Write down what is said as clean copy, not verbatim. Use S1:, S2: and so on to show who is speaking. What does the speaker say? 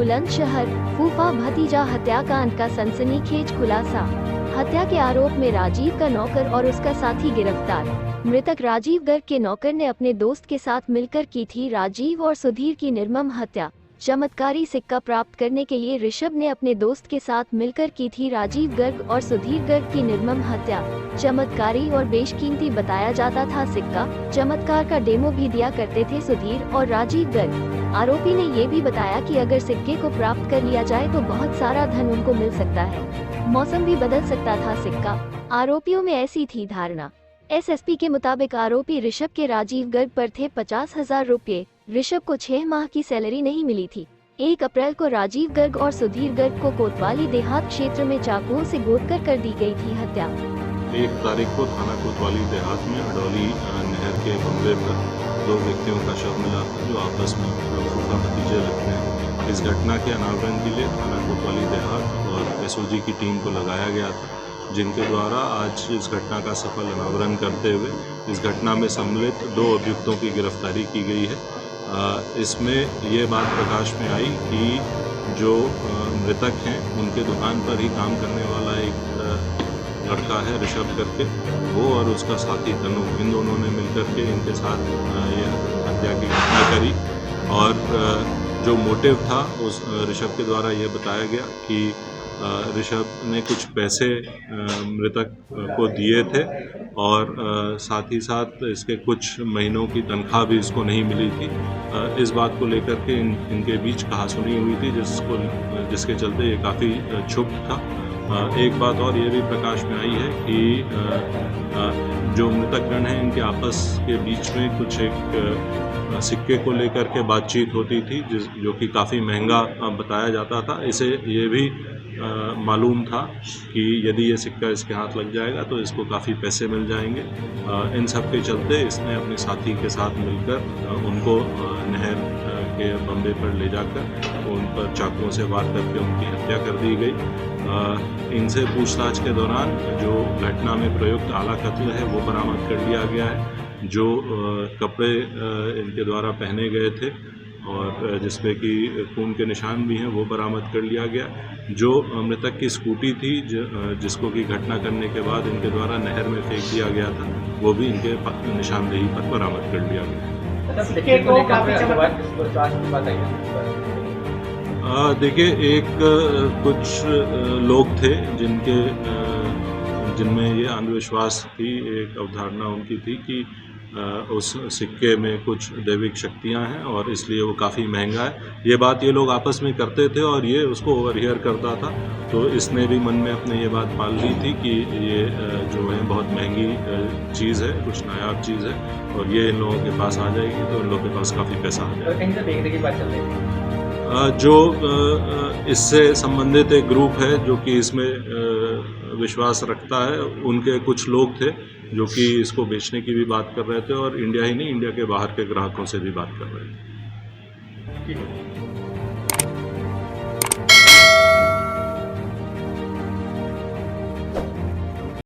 S1: बुलंदशहर फूफा भतीजा हत्याकांड का सनसनीखेज खुलासा। हत्या के आरोप में राजीव का नौकर और उसका साथी गिरफ्तार। मृतक राजीव गर्ग के नौकर ने अपने दोस्त के साथ मिलकर की थी राजीव और सुधीर की निर्मम हत्या। चमत्कारी सिक्का प्राप्त करने के लिए ऋषभ ने अपने दोस्त के साथ मिलकर की थी राजीव गर्ग और सुधीर गर्ग की निर्मम हत्या। चमत्कारी और बेशकीमती बताया जाता था सिक्का। चमत्कार का डेमो भी दिया करते थे सुधीर और राजीव गर्ग। आरोपी ने ये भी बताया कि अगर सिक्के को प्राप्त कर लिया जाए तो बहुत सारा धन उनको मिल सकता है, मौसम भी बदल सकता था सिक्का। आरोपियों में ऐसी थी धारणा। एसएसपी के मुताबिक आरोपी ऋषभ के राजीव गर्ग पर थे 50,000 रुपये। ऋषभ को 6 माह की सैलरी नहीं मिली थी। 1 अप्रैल को राजीव गर्ग और सुधीर गर्ग को कोतवाली देहात क्षेत्र में चाकुओं से गोदकर कर दी गई थी हत्या।
S2: 1 तारीख को थाना कोतवाली देहात में अडौली नहर के बंबे पर 2 व्यक्तियों का शव मिला था जो आपस में फूफा भतीजे लगते हैं। इस घटना के अनावरण के लिए थाना कोतवाली देहात और एसओजी की टीम को लगाया गया था, जिनके द्वारा आज इस घटना का सफल अनावरण करते हुए इस घटना में सम्मिलित 2 अभियुक्तों की गिरफ्तारी की गई है। इसमें ये बात प्रकाश में आई कि जो मृतक हैं उनके दुकान पर ही काम करने वाला एक लड़का है ऋषभ करके, वो और उसका साथी तनु, इन दोनों ने मिलकर के इनके साथ ये हत्या की घटना करी। और जो मोटिव था उस ऋषभ के द्वारा ये बताया गया कि ऋषभ ने कुछ पैसे मृतक को दिए थे और साथ ही साथ इसके कुछ महीनों की तनख्वाह भी इसको नहीं मिली थी। इस बात को लेकर के इनके बीच कहासुनी हुई थी जिसके चलते ये काफ़ी क्षुब्ध था। एक बात और ये भी प्रकाश में आई है कि जो मृतकगण हैं इनके आपस के बीच में कुछ एक सिक्के को लेकर के बातचीत होती थी जो कि काफ़ी महंगा बताया जाता था। इसे ये भी मालूम था कि यदि ये सिक्का इसके हाथ लग जाएगा तो इसको काफ़ी पैसे मिल जाएंगे। इन सब के चलते इसने अपने साथी के साथ मिलकर उनको नहर के बंबे पर ले जाकर उन पर चाकुओं से वार करके उनकी हत्या कर दी गई। इनसे पूछताछ के दौरान जो घटना में प्रयुक्त आला कत्ल है वो बरामद कर लिया गया है। जो कपड़े इनके द्वारा पहने गए थे और जिसपे कि खून के निशान भी हैं वो बरामद कर लिया गया। जो मृतक की स्कूटी थी जिसको कि घटना करने के बाद इनके द्वारा नहर में फेंक दिया गया था वो भी इनके निशानदेही पर बरामद कर लिया गया। देखिए, कुछ लोग थे जिनमें ये अंधविश्वास की एक अवधारणा उनकी थी कि उस सिक्के में कुछ दैविक शक्तियां हैं और इसलिए वो काफ़ी महंगा है। ये बात ये लोग आपस में करते थे और ये उसको ओवरहियर करता था, तो इसने भी मन में अपने ये बात पाल ली थी कि ये जो है बहुत महंगी चीज़ है, कुछ नायाब चीज़ है और ये इन लोगों के पास आ जाएगी तो इन लोगों के पास काफ़ी पैसा आ जाएगा।
S3: कहीं से बेचने की बात चल रही है।
S2: जो इससे संबंधित एक ग्रुप है जो कि इसमें विश्वास रखता है, उनके कुछ लोग थे जो कि इसको बेचने की भी बात कर रहे थे और इंडिया ही नहीं, इंडिया के बाहर के ग्राहकों से भी बात कर रहे थे।